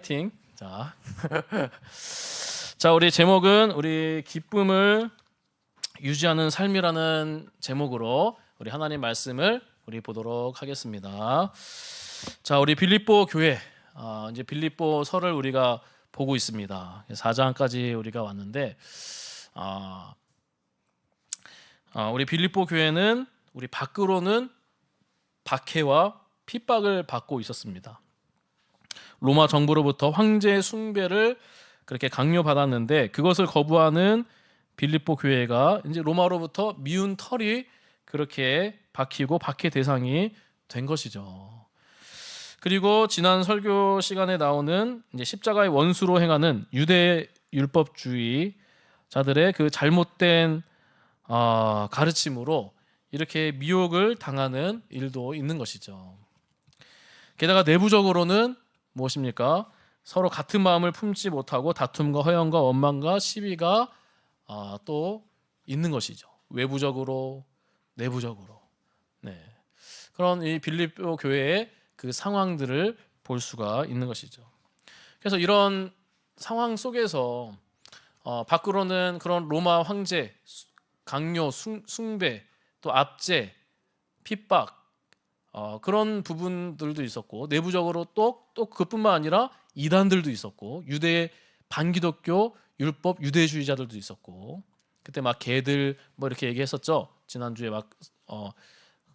파이팅. 자, 우리 제목은 우리 기쁨을 유지하는 삶이라는 제목으로 우리 하나님 말씀을 우리 보도록 하겠습니다. 자, 우리 빌립보 교회, 이제 빌립보서를 우리가 보고 있습니다. 4장까지 우리가 왔는데, 우리 빌립보 교회는 우리 밖으로는 박해와 핍박을 받고 있었습니다. 로마 정부로부터 황제 숭배를 그렇게 강요받았는데, 그것을 거부하는 빌립보 교회가 이제 로마로부터 미운 털이 그렇게 박히고 박해 대상이 된 것이죠. 그리고 지난 설교 시간에 나오는 이제 십자가의 원수로 행하는 유대 율법주의자들의 그 잘못된 가르침으로 이렇게 미혹을 당하는 일도 있는 것이죠. 게다가 내부적으로는 무엇입니까? 서로 같은 마음을 품지 못하고 다툼과 허영과 원망과 시비가 또 있는 것이죠. 외부적으로, 내부적으로. 네. 그런 이 빌립보 교회의 그 상황들을 볼 수가 있는 것이죠. 그래서 이런 상황 속에서 밖으로는 그런 로마 황제 강요, 숭배, 또 압제, 핍박, 그런 부분들도 있었고, 내부적으로 또 그뿐만 아니라 이단들도 있었고, 유대 반기독교 율법 유대주의자들도 있었고, 그때 막 개들 뭐 이렇게 얘기했었죠. 지난주에 막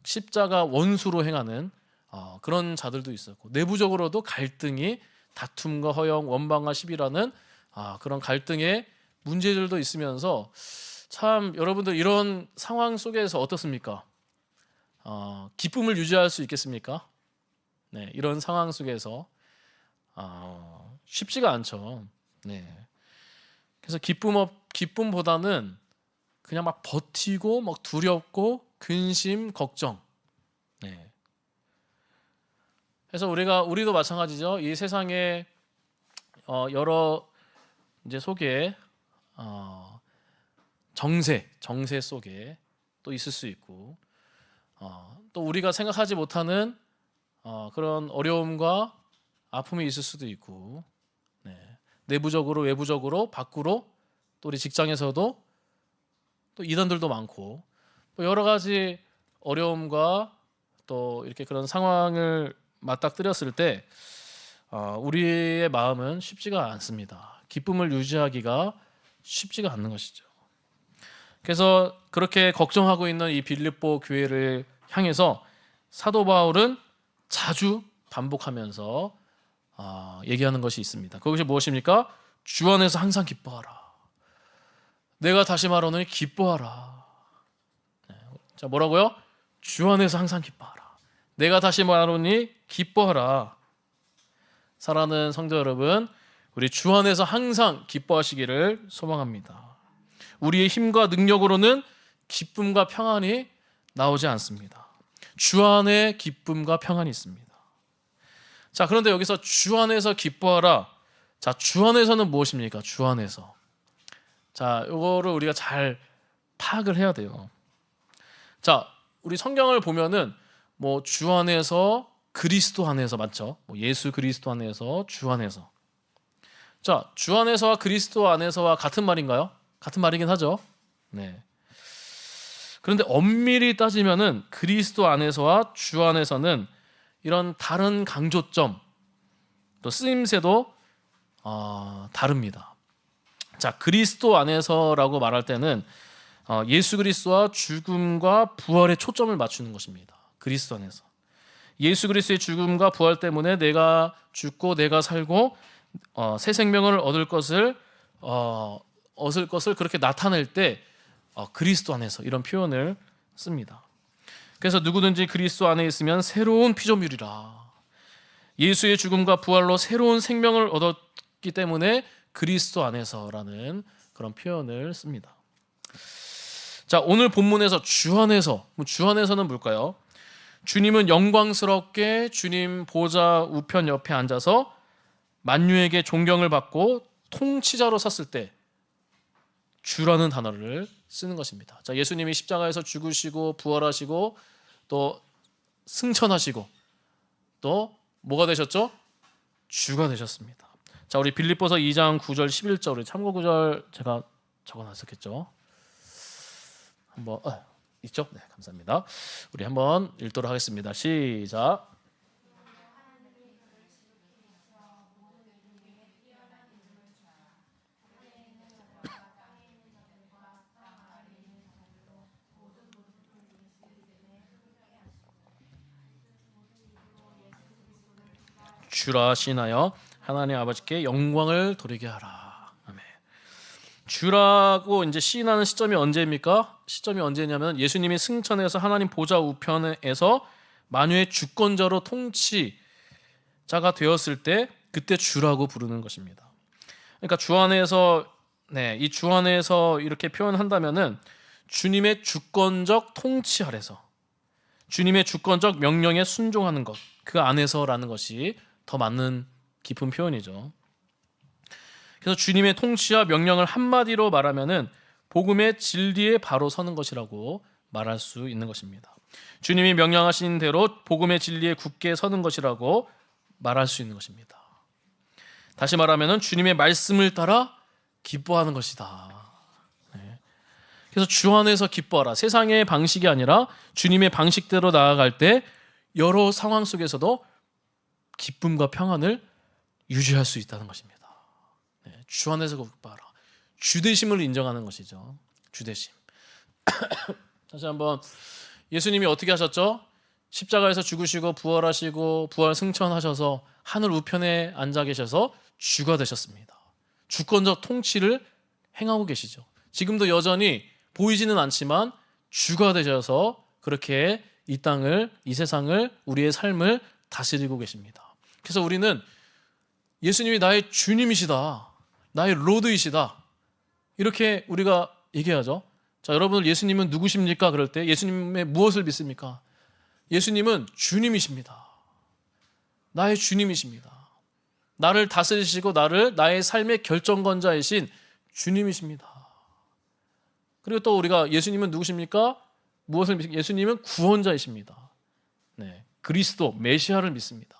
십자가 원수로 행하는 그런 자들도 있었고, 내부적으로도 갈등이 다툼과 허영, 원방과 시비라는 그런 갈등의 문제들도 있으면서, 참 여러분들 이런 상황 속에서 어떻습니까? 기쁨을 유지할 수 있겠습니까? 네, 이런 상황 속에서 쉽지가 않죠. 네. 그래서 기쁨보다는 그냥 막 버티고 막 두렵고 근심, 걱정. 네. 그래서 우리도 마찬가지죠. 이 세상에 여러 이제 속에 정세 속에 또 있을 수 있고, 또 우리가 생각하지 못하는 그런 어려움과 아픔이 있을 수도 있고, 네. 내부적으로, 외부적으로, 밖으로, 또 우리 직장에서도 또 이단들도 많고, 또 여러 가지 어려움과 또 이렇게 그런 상황을 맞닥뜨렸을 때 우리의 마음은 쉽지가 않습니다. 기쁨을 유지하기가 쉽지가 않는 것이죠. 그래서 그렇게 걱정하고 있는 이 빌립보 교회를 향해서 사도 바울은 자주 반복하면서 얘기하는 것이 있습니다. 그것이 무엇입니까? 주 안에서 항상 기뻐하라. 내가 다시 말하노니 기뻐하라. 네. 자, 뭐라고요? 주 안에서 항상 기뻐하라. 내가 다시 말하노니 기뻐하라. 사랑하는 성도 여러분, 우리 주 안에서 항상 기뻐하시기를 소망합니다. 우리의 힘과 능력으로는 기쁨과 평안이 나오지 않습니다. 주 안에 기쁨과 평안이 있습니다. 자, 그런데 여기서 주 안에서 기뻐하라. 자, 주 안에서는 무엇입니까? 주 안에서. 자, 이거를 우리가 잘 파악을 해야 돼요. 자, 우리 성경을 보면은 뭐 주 안에서, 그리스도 안에서, 맞죠? 뭐 예수 그리스도 안에서, 주 안에서. 자, 주 안에서와 그리스도 안에서와 같은 말인가요? 같은 말이긴 하죠. 네. 그런데 엄밀히 따지면은 그리스도 안에서와 주 안에서는 이런 다른 강조점, 또 쓰임새도 다릅니다. 자, 그리스도 안에서라고 말할 때는 예수 그리스도와 죽음과 부활에 초점을 맞추는 것입니다. 그리스도 안에서. 예수 그리스도의 죽음과 부활 때문에 내가 죽고 내가 살고 새 생명을 얻을 것을 그렇게 나타낼 때 그리스도 안에서 이런 표현을 씁니다. 그래서 누구든지 그리스도 안에 있으면 새로운 피조물이라. 예수의 죽음과 부활로 새로운 생명을 얻었기 때문에 그리스도 안에서라는 그런 표현을 씁니다. 자, 오늘 본문에서 주 안에서는 뭘까요? 주님은 영광스럽게 주님 보좌 우편 옆에 앉아서 만유에게 존경을 받고 통치자로 섰을 때 주라는 단어를 쓰는 것입니다. 자, 예수님이 십자가에서 죽으시고 부활하시고 또 승천하시고 또 뭐가 되셨죠? 주가 되셨습니다. 자, 우리 빌립보서 2장 9절 11절 우리 참고 구절 제가 적어놨었겠죠. 한번 있죠? 네, 감사합니다. 우리 한번 읽도록 하겠습니다. 시작. 주라 시인하여 하나님 아버지께 영광을 돌리게 하라. 아멘. 주라고 이제 시인하는 시점이 언제입니까? 시점이 언제냐면 예수님이 승천해서 하나님 보좌 우편에서 만유의 주권자로 통치자가 되었을 때 그때 주라고 부르는 것입니다. 그러니까 주 안에서 이 주 안에서 이렇게 표현한다면은 주님의 주권적 통치 아래서 주님의 주권적 명령에 순종하는 것, 그 안에서라는 것이 더 맞는 깊은 표현이죠. 그래서 주님의 통치와 명령을 한마디로 말하면은 복음의 진리에 바로 서는 것이라고 말할 수 있는 것입니다. 주님이 명령하신 대로 복음의 진리에 굳게 서는 것이라고 말할 수 있는 것입니다. 다시 말하면은 주님의 말씀을 따라 기뻐하는 것이다. 그래서 주 안에서 기뻐하라. 세상의 방식이 아니라 주님의 방식대로 나아갈 때 여러 상황 속에서도 기쁨과 평안을 유지할 수 있다는 것입니다. 주 안에서 기뻐하라. 주되심을 인정하는 것이죠. 주되심. 다시 한번 예수님이 어떻게 하셨죠? 십자가에서 죽으시고 부활하시고 부활 승천하셔서 하늘 우편에 앉아 계셔서 주가 되셨습니다. 주권적 통치를 행하고 계시죠. 지금도 여전히 보이지는 않지만 주가 되셔서 그렇게 이 땅을, 이 세상을, 우리의 삶을 다스리고 계십니다. 그래서 우리는 예수님이 나의 주님이시다, 나의 로드이시다, 이렇게 우리가 얘기하죠. 자, 여러분들 예수님은 누구십니까? 그럴 때 예수님의 무엇을 믿습니까? 예수님은 주님이십니다. 나의 주님이십니다. 나를 다스리시고 나의 삶의 결정권자이신 주님이십니다. 그리고 또 우리가 예수님은 누구십니까? 무엇을 믿습니까? 예수님은 구원자이십니다. 그리스도, 메시아를 믿습니다.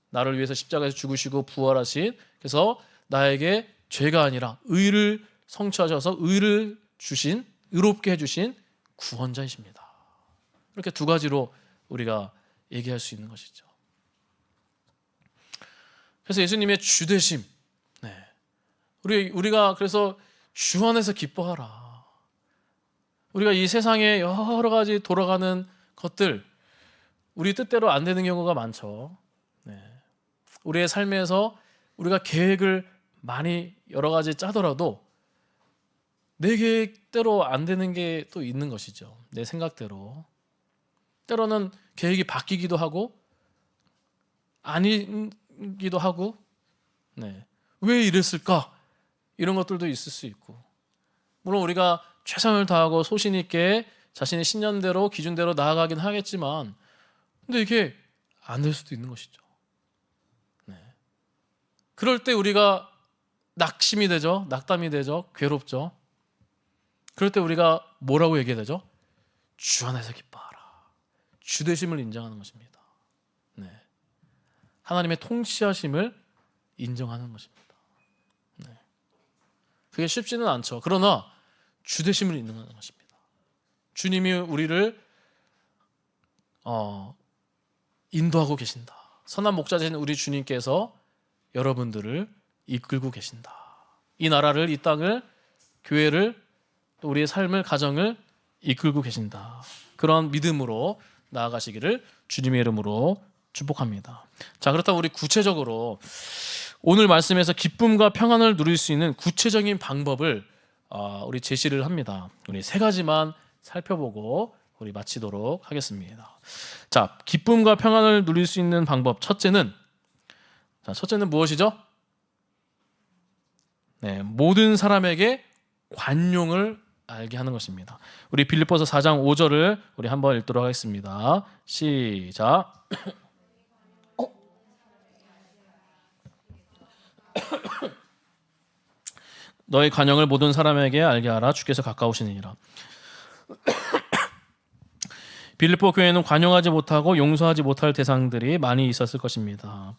나를 위해서 십자가에서 죽으시고 부활하신, 그래서 나에게 죄가 아니라 의를 성취하셔서 의를 주신, 의롭게 해주신 구원자이십니다. 이렇게 두 가지로 우리가 얘기할 수 있는 것이죠. 그래서 예수님의 주되심, 우리가 그래서 주 안에서 기뻐하라. 우리가 이 세상에 여러 가지 돌아가는 것들, 우리 뜻대로 안 되는 경우가 많죠. 우리의 삶에서 우리가 계획을 많이 여러 가지 짜더라도 내 계획대로 안 되는 게 또 있는 것이죠. 내 생각대로. 때로는 계획이 바뀌기도 하고 아니기도 하고, 왜 이랬을까? 이런 것들도 있을 수 있고, 물론 우리가 최선을 다하고 소신 있게 자신의 신념대로 기준대로 나아가긴 하겠지만, 근데 이게 안 될 수도 있는 것이죠. 그럴 때 우리가 낙심이 되죠. 낙담이 되죠. 괴롭죠. 그럴 때 우리가 뭐라고 얘기해야 되죠? 주 안에서 기뻐하라. 주되심을 인정하는 것입니다. 하나님의 통치하심을 인정하는 것입니다. 그게 쉽지는 않죠. 그러나 주되심을 인정하는 것입니다. 주님이 우리를 인도하고 계신다. 선한 목자되신 우리 주님께서 여러분들을 이끌고 계신다. 이 나라를, 이 땅을, 교회를, 또 우리의 삶을, 가정을 이끌고 계신다. 그런 믿음으로 나아가시기를 주님의 이름으로 축복합니다. 자, 그렇다면 우리 구체적으로 오늘 말씀에서 기쁨과 평안을 누릴 수 있는 구체적인 방법을 우리 제시를 합니다. 우리 세 가지만 살펴보고 우리 마치도록 하겠습니다. 자, 기쁨과 평안을 누릴 수 있는 방법 첫째는 무엇이죠? 모든 사람에게 관용을 알게 하는 것입니다. 우리 빌립보서 4장 5절을 우리 한번 읽도록 하겠습니다. 시작. 너의 관용을 모든 사람에게 알게 하라. 주께서 가까우시니라. 빌립보 교회는 관용하지 못하고 용서하지 못할 대상들이 많이 있었을 것입니다.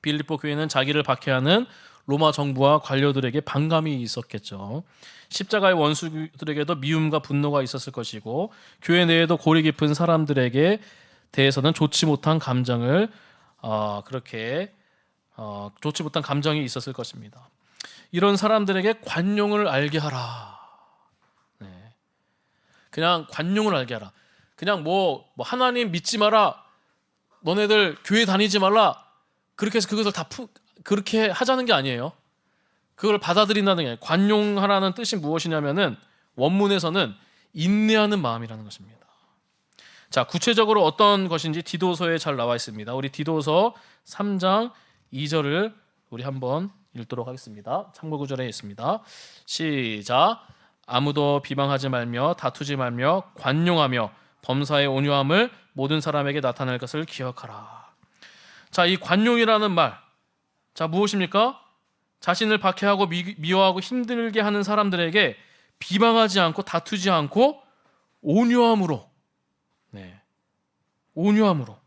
빌립보 교회는 자기를 박해하는 로마 정부와 관료들에게 반감이 있었겠죠. 십자가의 원수들에게도 미움과 분노가 있었을 것이고 교회 내에도 고리 깊은 사람들에게 대해서는 좋지 못한 감정을 좋지 못한 감정이 있었을 것입니다. 이런 사람들에게 관용을 알게 하라. 네. 그냥 관용을 알게 하라. 그냥 뭐 하나님 믿지 마라. 너네들 교회 다니지 말라. 그렇게 해서 그것을 다 그렇게 하자는 게 아니에요. 그걸 받아들인다는 게 아니에요. 관용하라는 뜻이 무엇이냐면은 원문에서는 인내하는 마음이라는 것입니다. 자, 구체적으로 어떤 것인지 디도서에 잘 나와 있습니다. 우리 디도서 3장 2절을 우리 한번 읽도록 하겠습니다. 참고 구절에 있습니다. 시작. 아무도 비방하지 말며 다투지 말며 관용하며 범사의 온유함을 모든 사람에게 나타낼 것을 기억하라. 자, 이 관용이라는 말, 자 무엇입니까? 자신을 박해하고 미워하고 힘들게 하는 사람들에게 비방하지 않고 다투지 않고 온유함으로, 온유함으로.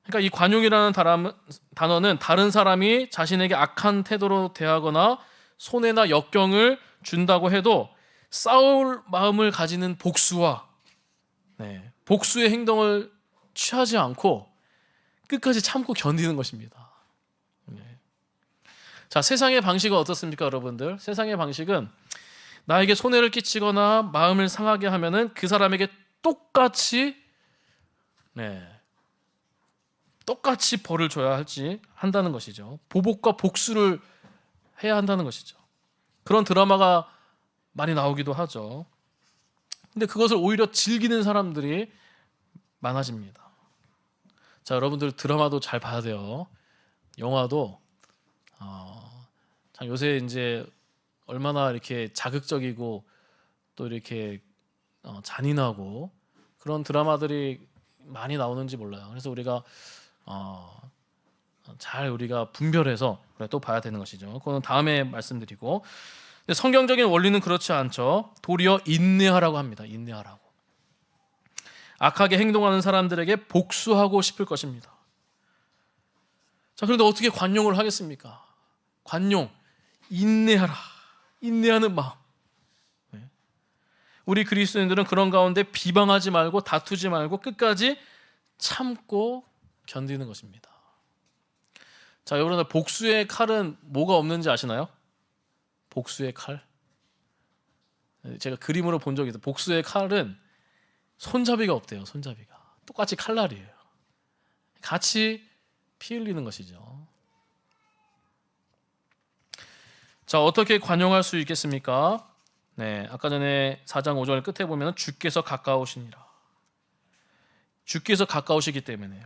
그러니까 이 관용이라는 단어는 다른 사람이 자신에게 악한 태도로 대하거나 손해나 역경을 준다고 해도 싸울 마음을 가지는 복수와 복수의 행동을 취하지 않고 끝까지 참고 견디는 것입니다. 자, 세상의 방식은 어떻습니까, 여러분들? 세상의 방식은 나에게 손해를 끼치거나 마음을 상하게 하면은 그 사람에게 똑같이 벌을 줘야 한다는 것이죠. 보복과 복수를 해야 한다는 것이죠. 그런 드라마가 많이 나오기도 하죠. 근데 그것을 오히려 즐기는 사람들이 많아집니다. 자, 여러분들 드라마도 잘 봐야 돼요. 영화도 참 요새 이제 얼마나 이렇게 자극적이고 또 이렇게 잔인하고 그런 드라마들이 많이 나오는지 몰라요. 그래서 우리가 잘 분별해서 또 봐야 되는 것이죠. 그건 다음에 말씀드리고, 근데 성경적인 원리는 그렇지 않죠. 도리어 인내하라고 합니다. 인내하라고. 악하게 행동하는 사람들에게 복수하고 싶을 것입니다. 자, 그런데 어떻게 관용을 하겠습니까? 관용, 인내하라. 인내하는 마음. 우리 그리스도인들은 그런 가운데 비방하지 말고 다투지 말고 끝까지 참고 견디는 것입니다. 자, 여러분들 복수의 칼은 뭐가 없는지 아시나요? 복수의 칼. 제가 그림으로 본 적이 있어요. 복수의 칼은 손잡이가 없대요. 손잡이가. 똑같이 칼날이에요. 같이 피 흘리는 것이죠. 자, 어떻게 관용할 수 있겠습니까? 아까 전에 4장 5절 끝에 보면 주께서 가까우시니라. 주께서 가까우시기 때문에.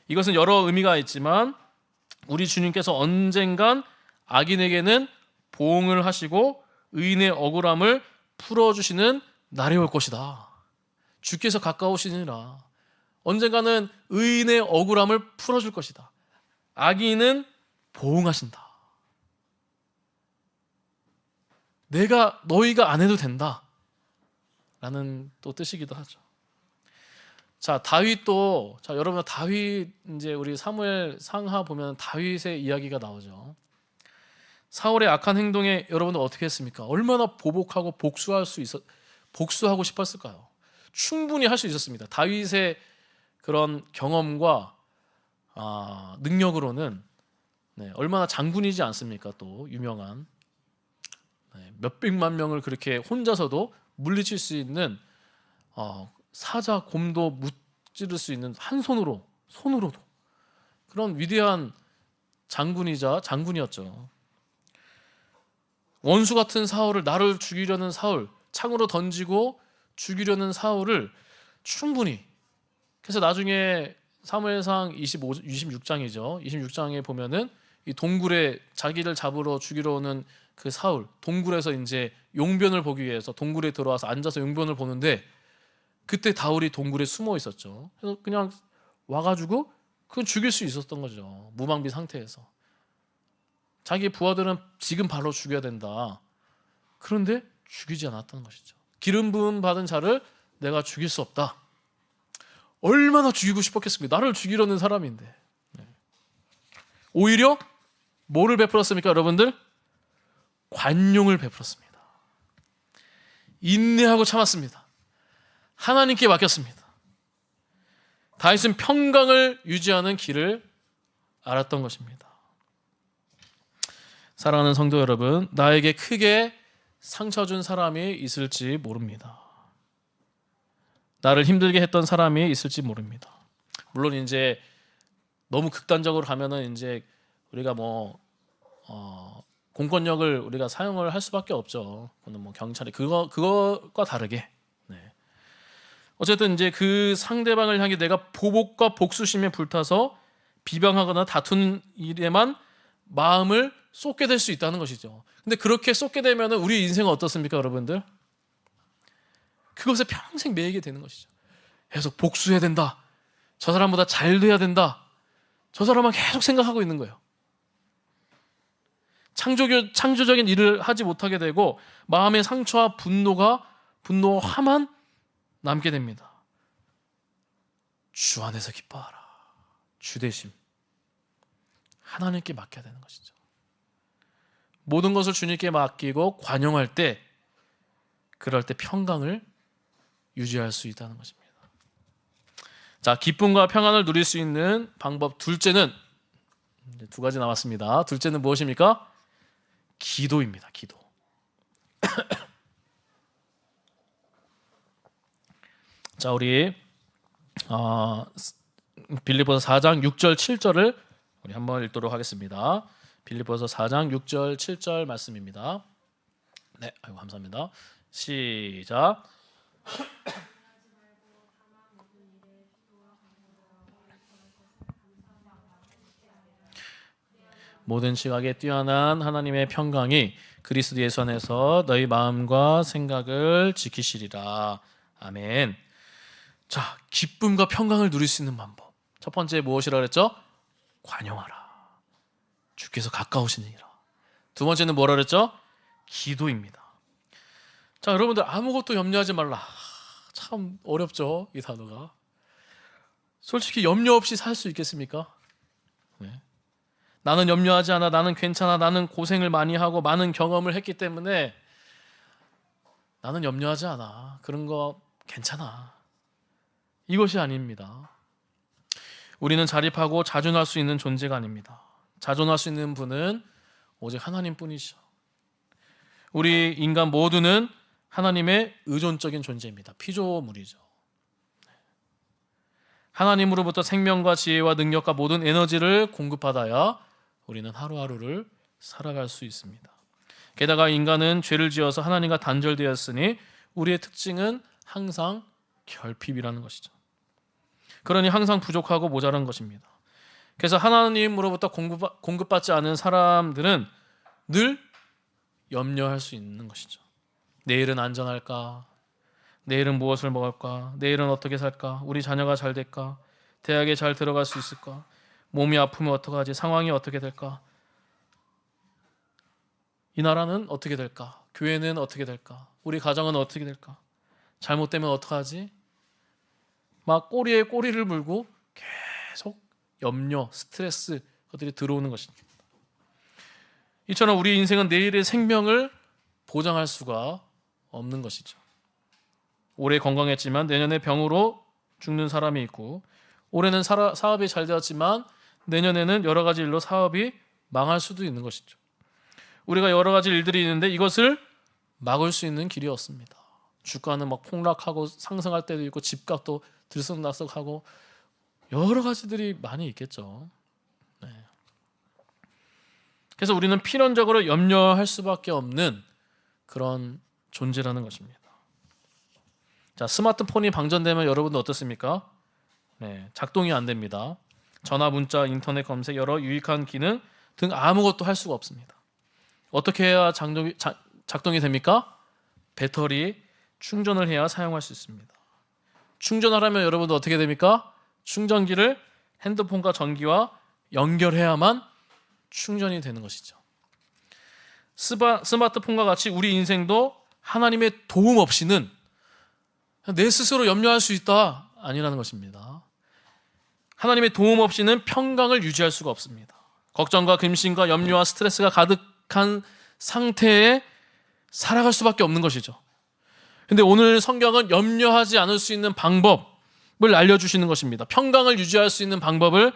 이것은 여러 의미가 있지만 우리 주님께서 언젠간 악인에게는 보응을 하시고 의인의 억울함을 풀어주시는 날이 올 것이다. 주께서 가까우시니라. 언젠가는 의인의 억울함을 풀어줄 것이다. 악인은 보응하신다. 너희가 안 해도 된다 라는 또 뜻이기도 하죠. 자, 여러분 다윗, 이제 우리 사무엘 상하 보면 다윗의 이야기가 나오죠. 사울의 악한 행동에 여러분들 어떻게 했습니까? 얼마나 보복하고 복수하고 싶었을까요? 충분히 할 수 있었습니다. 다윗의 그런 경험과 능력으로는 얼마나 장군이지 않습니까? 또 유명한 몇백만 명을 그렇게 혼자서도 물리칠 수 있는 사자, 곰도 무찌를 수 있는 한 손으로도 그런 위대한 장군이었죠. 원수 같은 사울을, 나를 죽이려는 사울, 창으로 던지고 죽이려는 사울을 충분히, 그래서 나중에 사무엘상 26장이죠. 26장에 보면은 이 동굴에 자기를 잡으러 죽이러 오는 그 사울, 동굴에서 이제 용변을 보기 위해서 동굴에 들어와서 앉아서 용변을 보는데 그때 다울이 동굴에 숨어 있었죠. 그래서 그냥 와가지고 그건 죽일 수 있었던 거죠. 무방비 상태에서. 자기 부하들은 지금 바로 죽여야 된다. 그런데 죽이지 않았던 것이죠. 기름 부음 받은 자를 내가 죽일 수 없다. 얼마나 죽이고 싶었겠습니까? 나를 죽이려는 사람인데. 오히려 뭐를 베풀었습니까, 여러분들? 관용을 베풀었습니다. 인내하고 참았습니다. 하나님께 맡겼습니다. 다윗은 평강을 유지하는 길을 알았던 것입니다. 사랑하는 성도 여러분, 나에게 크게 상처 준 사람이 있을지 모릅니다. 나를 힘들게 했던 사람이 있을지 모릅니다. 물론 이제 너무 극단적으로 가면은 이제 우리가 공권력을 우리가 사용을 할 수밖에 없죠. 그거는 뭐 경찰이 그거과 다르게. 네. 어쨌든 이제 그 상대방을 향해 내가 보복과 복수심에 불타서 비방하거나 다투는 일에만 마음을 쏟게 될 수 있다는 것이죠. 근데 그렇게 쏟게 되면 우리 인생은 어떻습니까, 여러분들? 그것에 평생 매이게 되는 것이죠. 계속 복수해야 된다. 저 사람보다 잘 돼야 된다. 저 사람만 계속 생각하고 있는 거예요. 창조적인 일을 하지 못하게 되고 마음의 상처와 분노화만 남게 됩니다. 주 안에서 기뻐하라. 주대심. 하나님께 맡겨야 되는 것이죠. 모든 것을 주님께 맡기고 관용할 때, 그럴 때 평강을 유지할 수 있다는 것입니다. 자, 기쁨과 평안을 누릴 수 있는 방법 둘째는 두 가지 남았습니다. 둘째는 무엇입니까? 기도입니다. 기도. 자, 우리 빌립보서 4장 6절 7절을 우리 한번 읽도록 하겠습니다. 빌립보서 4장 6절 7절 말씀입니다. 네, 아이고 감사합니다. 시작. 모든 시각에 뛰어난 하나님의 평강이 그리스도 예수 안에서 너희 마음과 생각을 지키시리라. 아멘. 자, 기쁨과 평강을 누릴 수 있는 방법. 첫 번째 무엇이라 그랬죠? 관용하라. 주께서 가까우시니라. 두 번째는 뭐라 그랬죠? 기도입니다. 자, 여러분들 아무것도 염려하지 말라. 참 어렵죠, 이 단어가. 솔직히 염려 없이 살 수 있겠습니까? 네. 나는 염려하지 않아. 나는 괜찮아. 나는 고생을 많이 하고 많은 경험을 했기 때문에 나는 염려하지 않아. 그런 거 괜찮아. 이것이 아닙니다. 우리는 자립하고 자존할 수 있는 존재가 아닙니다. 자존할 수 있는 분은 오직 하나님뿐이시죠. 우리 인간 모두는 하나님의 의존적인 존재입니다. 피조물이죠. 하나님으로부터 생명과 지혜와 능력과 모든 에너지를 공급받아야 우리는 하루하루를 살아갈 수 있습니다. 게다가 인간은 죄를 지어서 하나님과 단절되었으니 우리의 특징은 항상 결핍이라는 것이죠. 그러니 항상 부족하고 모자란 것입니다. 그래서 하나님으로부터 공급받지 않은 사람들은 늘 염려할 수 있는 것이죠. 내일은 안전할까? 내일은 무엇을 먹을까? 내일은 어떻게 살까? 우리 자녀가 잘 될까? 대학에 잘 들어갈 수 있을까? 몸이 아프면 어떡하지? 상황이 어떻게 될까? 이 나라는 어떻게 될까? 교회는 어떻게 될까? 우리 가정은 어떻게 될까? 잘못되면 어떡하지? 막 꼬리에 꼬리를 물고 계속 염려, 스트레스 것들이 들어오는 것입니다. 이처럼 우리 인생은 내일의 생명을 보장할 수가 없는 것이죠. 올해 건강했지만 내년에 병으로 죽는 사람이 있고, 올해는 사업이 잘 되었지만 내년에는 여러 가지 일로 사업이 망할 수도 있는 것이죠. 우리가 여러 가지 일들이 있는데 이것을 막을 수 있는 길이 없습니다. 주가는 막 폭락하고 상승할 때도 있고, 집값도 들썩날썩하고 여러 가지들이 많이 있겠죠. 네. 그래서 우리는 필연적으로 염려할 수밖에 없는 그런 존재라는 것입니다. 자, 스마트폰이 방전되면 여러분들 어떻습니까? 네, 작동이 안 됩니다. 전화, 문자, 인터넷 검색, 여러 유익한 기능 등 아무것도 할 수가 없습니다. 어떻게 해야 작동이 됩니까? 배터리 충전을 해야 사용할 수 있습니다. 충전하려면 여러분들 어떻게 됩니까? 충전기를 핸드폰과 전기와 연결해야만 충전이 되는 것이죠. 스마트폰과 같이 우리 인생도 하나님의 도움 없이는 내 스스로 염려할 수 있다 아니라는 것입니다. 하나님의 도움 없이는 평강을 유지할 수가 없습니다. 걱정과 근심과 염려와 스트레스가 가득한 상태에 살아갈 수밖에 없는 것이죠. 근데 오늘 성경은 염려하지 않을 수 있는 방법을 알려주시는 것입니다. 평강을 유지할 수 있는 방법을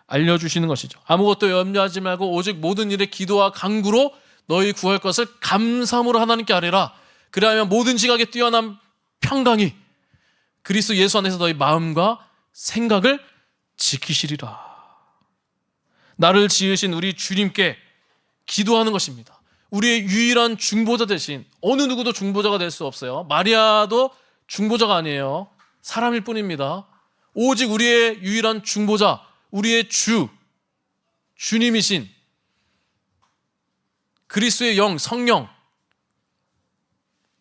알려주시는 것이죠. 아무것도 염려하지 말고 오직 모든 일에 기도와 간구로 너희 구할 것을 감사함으로 하나님께 아뢰라. 그리하면 모든 지각에 뛰어난 평강이 그리스도 예수 안에서 너희 마음과 생각을 지키시리라. 나를 지으신 우리 주님께 기도하는 것입니다. 우리의 유일한 중보자 대신 어느 누구도 중보자가 될 수 없어요. 마리아도 중보자가 아니에요. 사람일 뿐입니다. 오직 우리의 유일한 중보자, 우리의 주님이신 그리스도의 영,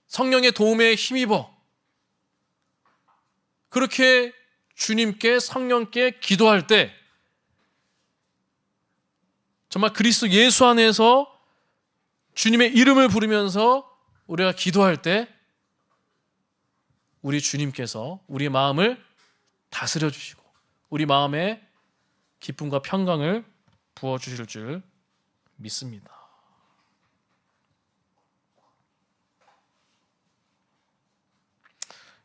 성령의 도움에 힘입어 그렇게 주님께 성령께 기도할 때 정말 그리스도 예수 안에서 주님의 이름을 부르면서 우리가 기도할 때 우리 주님께서 우리 마음을 다스려 주시고 우리 마음에 기쁨과 평강을 부어주실 줄 믿습니다.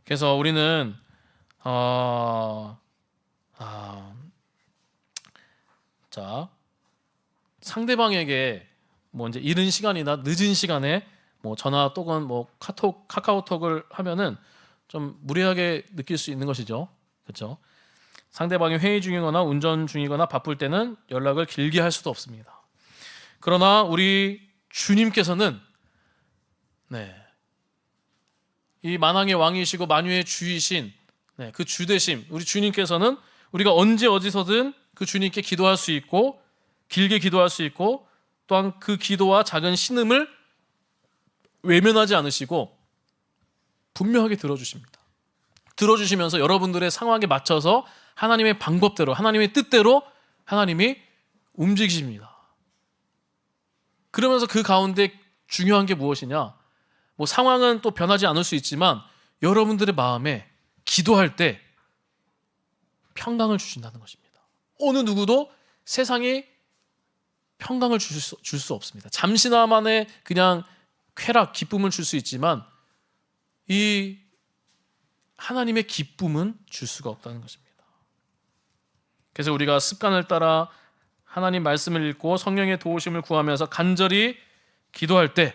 그래서 우리는 상대방에게 뭐 이제 이른 시간이나 늦은 시간에 뭐 전화 또는 뭐 카카오톡을 하면은 좀 무례하게 느낄 수 있는 것이죠. 그렇죠? 상대방이 회의 중이거나 운전 중이거나 바쁠 때는 연락을 길게 할 수도 없습니다. 그러나 우리 주님께서는 이 만왕의 왕이시고 만유의 주이신 그 주대심 우리 주님께서는 우리가 언제 어디서든 그 주님께 기도할 수 있고 길게 기도할 수 있고 또한 그 기도와 작은 신음을 외면하지 않으시고 분명하게 들어주십니다. 들어주시면서 여러분들의 상황에 맞춰서 하나님의 방법대로 하나님의 뜻대로 하나님이 움직이십니다. 그러면서 그 가운데 중요한 게 무엇이냐? 뭐 상황은 또 변하지 않을 수 있지만 여러분들의 마음에 기도할 때 평강을 주신다는 것입니다. 어느 누구도 세상이 평강을 줄 수 없습니다. 잠시나마의 그냥 쾌락, 기쁨을 줄 수 있지만 이 하나님의 기쁨은 줄 수가 없다는 것입니다. 그래서 우리가 습관을 따라 하나님 말씀을 읽고 성령의 도우심을 구하면서 간절히 기도할 때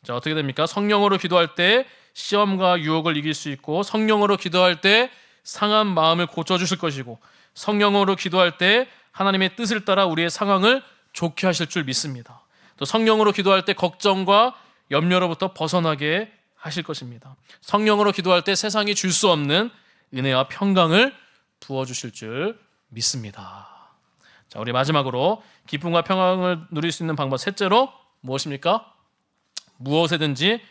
어떻게 됩니까? 성령으로 기도할 때 시험과 유혹을 이길 수 있고 성령으로 기도할 때 상한 마음을 고쳐주실 것이고 성령으로 기도할 때 하나님의 뜻을 따라 우리의 상황을 좋게 하실 줄 믿습니다. 또 성령으로 기도할 때 걱정과 염려로부터 벗어나게 하실 것입니다. 성령으로 기도할 때 세상이 줄 수 없는 은혜와 평강을 부어주실 줄 믿습니다. 자, 우리 마지막으로 기쁨과 평강을 누릴 수 있는 방법 셋째로 무엇입니까? 무엇에든지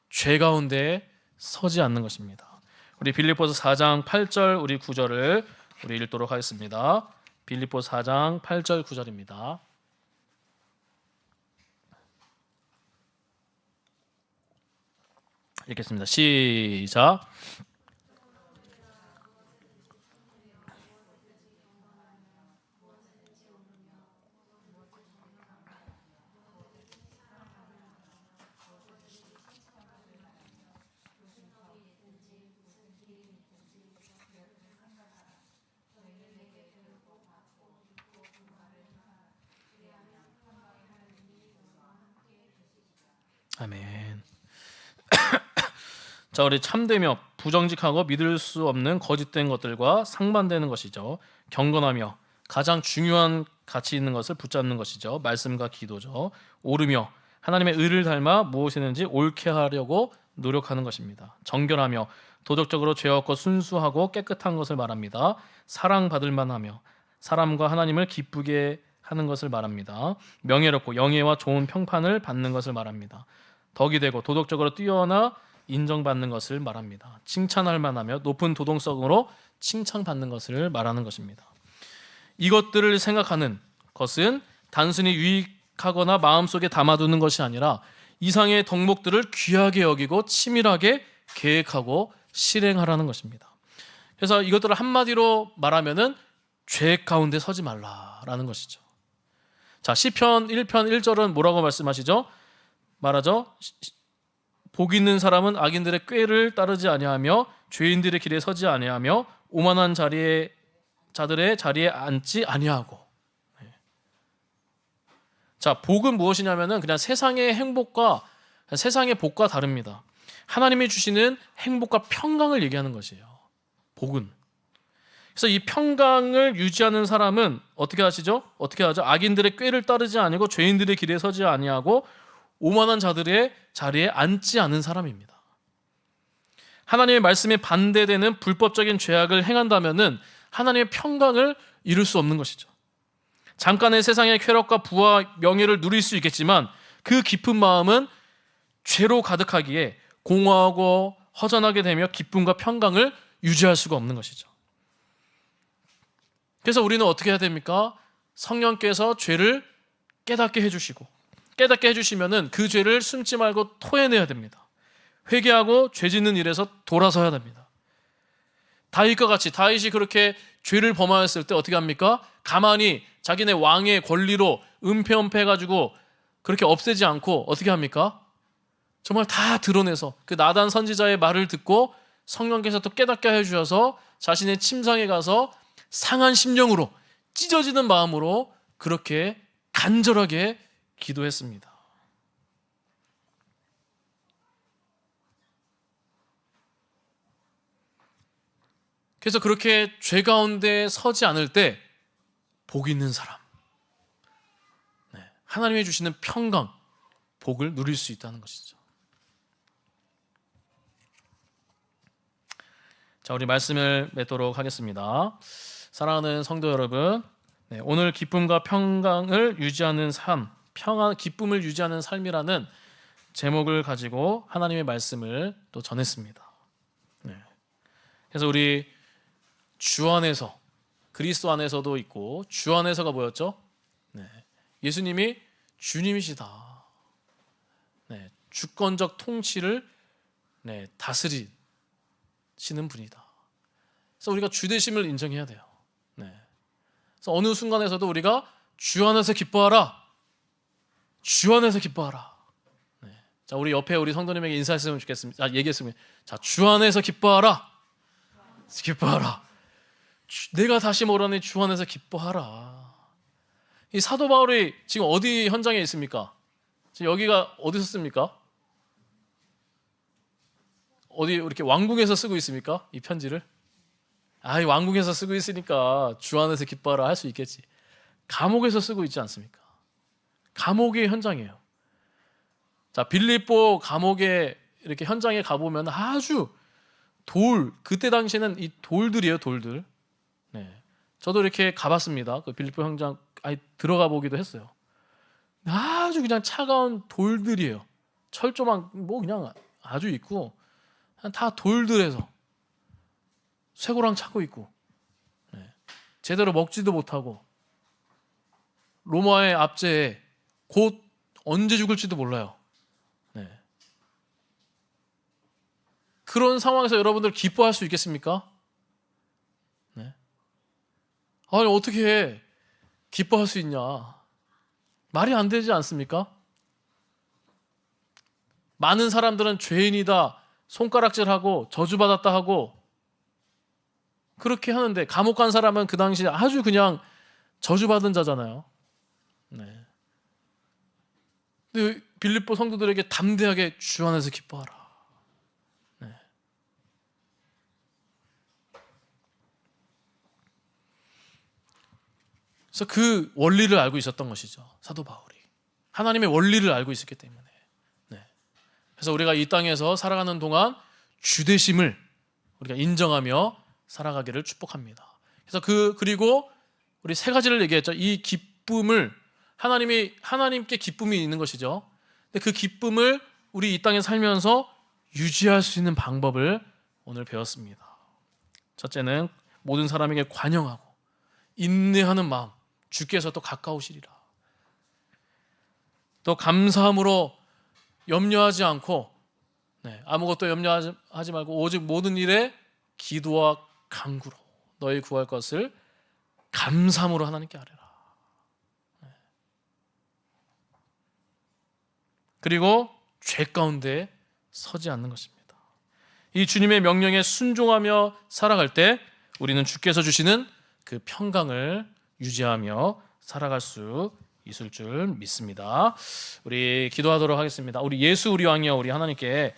죄 가운데 서지 않는 것입니다. 우리 빌립보서 4장 8절 우리 9절을 우리 읽도록 하겠습니다. 빌립보서 4장 8절 9절입니다. 읽겠습니다. 시작. 아멘. 자, 우리 참되며 부정직하고 믿을 수 없는 거짓된 것들과 상반되는 것이죠. 경건하며 가장 중요한 가치 있는 것을 붙잡는 것이죠. 말씀과 기도죠. 오르며 하나님의 의를 닮아 무엇이든지 옳게 하려고 노력하는 것입니다. 정결하며 도덕적으로 죄 없고 순수하고 깨끗한 것을 말합니다. 사랑받을 만하며 사람과 하나님을 기쁘게 하는 것을 말합니다. 명예롭고 영예와 좋은 평판을 받는 것을 말합니다. 덕이 되고 도덕적으로 뛰어나 인정받는 것을 말합니다. 칭찬할 만하며 높은 도덕성으로 칭찬받는 것을 말하는 것입니다. 이것들을 생각하는 것은 단순히 유익하거나 마음속에 담아두는 것이 아니라 이상의 덕목들을 귀하게 여기고 치밀하게 계획하고 실행하라는 것입니다. 그래서 이것들을 한마디로 말하면은 죄 가운데 서지 말라라는 것이죠. 자, 시편 1편 1절은 뭐라고 말씀하시죠? 말하죠. 복 있는 사람은 악인들의 꾀를 따르지 아니하며 죄인들의 길에 서지 아니하며 오만한 자들의 자리에 앉지 아니하고. 자, 복은 무엇이냐면은 그냥 세상의 행복과 세상의 복과 다릅니다. 하나님이 주시는 행복과 평강을 얘기하는 것이에요. 복은. 그래서 이 평강을 유지하는 사람은 어떻게 하시죠? 어떻게 하죠? 악인들의 꾀를 따르지 아니고 죄인들의 길에 서지 아니하고 오만한 자들의 자리에 앉지 않은 사람입니다. 하나님의 말씀에 반대되는 불법적인 죄악을 행한다면은 하나님의 평강을 이룰 수 없는 것이죠. 잠깐의 세상의 쾌락과 부와 명예를 누릴 수 있겠지만 그 깊은 마음은 죄로 가득하기에 공허하고 허전하게 되며 기쁨과 평강을 유지할 수가 없는 것이죠. 그래서 우리는 어떻게 해야 됩니까? 성령께서 죄를 깨닫게 해주시고, 깨닫게 해주시면은 그 죄를 숨지 말고 토해내야 됩니다. 회개하고 죄 짓는 일에서 돌아서야 됩니다. 다윗과 같이 다윗이 그렇게 죄를 범하였을 때 어떻게 합니까? 가만히 자기네 왕의 권리로 은폐해가지고 그렇게 없애지 않고 어떻게 합니까? 정말 다 드러내서 그 나단 선지자의 말을 듣고 성령께서 또 깨닫게 해주셔서 자신의 침상에 가서 상한 심령으로 찢어지는 마음으로 그렇게 간절하게 기도했습니다. 그래서 그렇게 죄 가운데 서지 않을 때 복 있는 사람, 하나님이 주시는 평강, 복을 누릴 수 있다는 것이죠. 자, 우리 말씀을 맺도록 하겠습니다. 사랑하는 성도 여러분, 오늘 기쁨과 평강을 유지하는 삶, 기쁨을 유지하는 삶이라는 제목을 가지고 하나님의 말씀을 또 전했습니다. 그래서 우리 주 안에서, 그리스도 안에서도 있고 주 안에서가 뭐였죠? 예수님이 주님이시다. 주권적 통치를 다스리시는 분이다. 그래서 우리가 주되심을 인정해야 돼요. 그래서 어느 순간에서도 우리가 주 안에서 기뻐하라. 주 안에서 기뻐하라. 자, 우리 옆에 우리 성도님에게 인사했으면 좋겠습니다. 얘기했으면, 자, 주 안에서 기뻐하라. 기뻐하라. 내가 다시 뭐라니 주 안에서 기뻐하라. 이 사도 바울이 지금 어디 현장에 있습니까? 지금 여기가 어디서 씁니까? 어디 이렇게 왕궁에서 쓰고 있습니까? 이 편지를? 이 왕궁에서 쓰고 있으니까 주 안에서 기뻐하라 할 수 있겠지. 감옥에서 쓰고 있지 않습니까? 감옥의 현장이에요. 자, 빌립보 감옥에 이렇게 현장에 가보면 아주 그때 당시에는 이 돌들이에요, 돌들. 저도 이렇게 가봤습니다. 그 빌립보 현장 들어가 보기도 했어요. 아주 그냥 차가운 돌들이에요. 철조망 그냥 아주 있고 다 돌들에서 쇠고랑 차고 있고 제대로 먹지도 못하고 로마의 압제에 곧 언제 죽을지도 몰라요. 그런 상황에서 여러분들 기뻐할 수 있겠습니까? 아니, 어떻게 기뻐할 수 있냐? 말이 안 되지 않습니까? 많은 사람들은 죄인이다, 손가락질하고 저주받았다 하고 그렇게 하는데, 감옥 간 사람은 그 당시에 아주 그냥 저주받은 자잖아요. 근데 빌립보 성도들에게 담대하게 주 안에서 기뻐하라. 그래서 그 원리를 알고 있었던 것이죠. 사도 바울이. 하나님의 원리를 알고 있었기 때문에. 그래서 우리가 이 땅에서 살아가는 동안 주되심을 우리가 인정하며 살아가기를 축복합니다. 그래서 그리고 우리 세 가지를 얘기했죠. 이 기쁨을 하나님께 기쁨이 있는 것이죠. 근데 그 기쁨을 우리 이 땅에 살면서 유지할 수 있는 방법을 오늘 배웠습니다. 첫째는 모든 사람에게 관용하고 인내하는 마음, 주께서 또 가까우시리라. 또 감사함으로 염려하지 않고 아무것도 염려하지 말고 오직 모든 일에 기도와 간구로 너희 구할 것을 감사함으로 하나님께 아뢰라. 그리고 죄 가운데 서지 않는 것입니다. 이 주님의 명령에 순종하며 살아갈 때 우리는 주께서 주시는 그 평강을 유지하며 살아갈 수 있을 줄 믿습니다. 우리 기도하도록 하겠습니다. 우리 예수 우리 왕이여, 우리 하나님께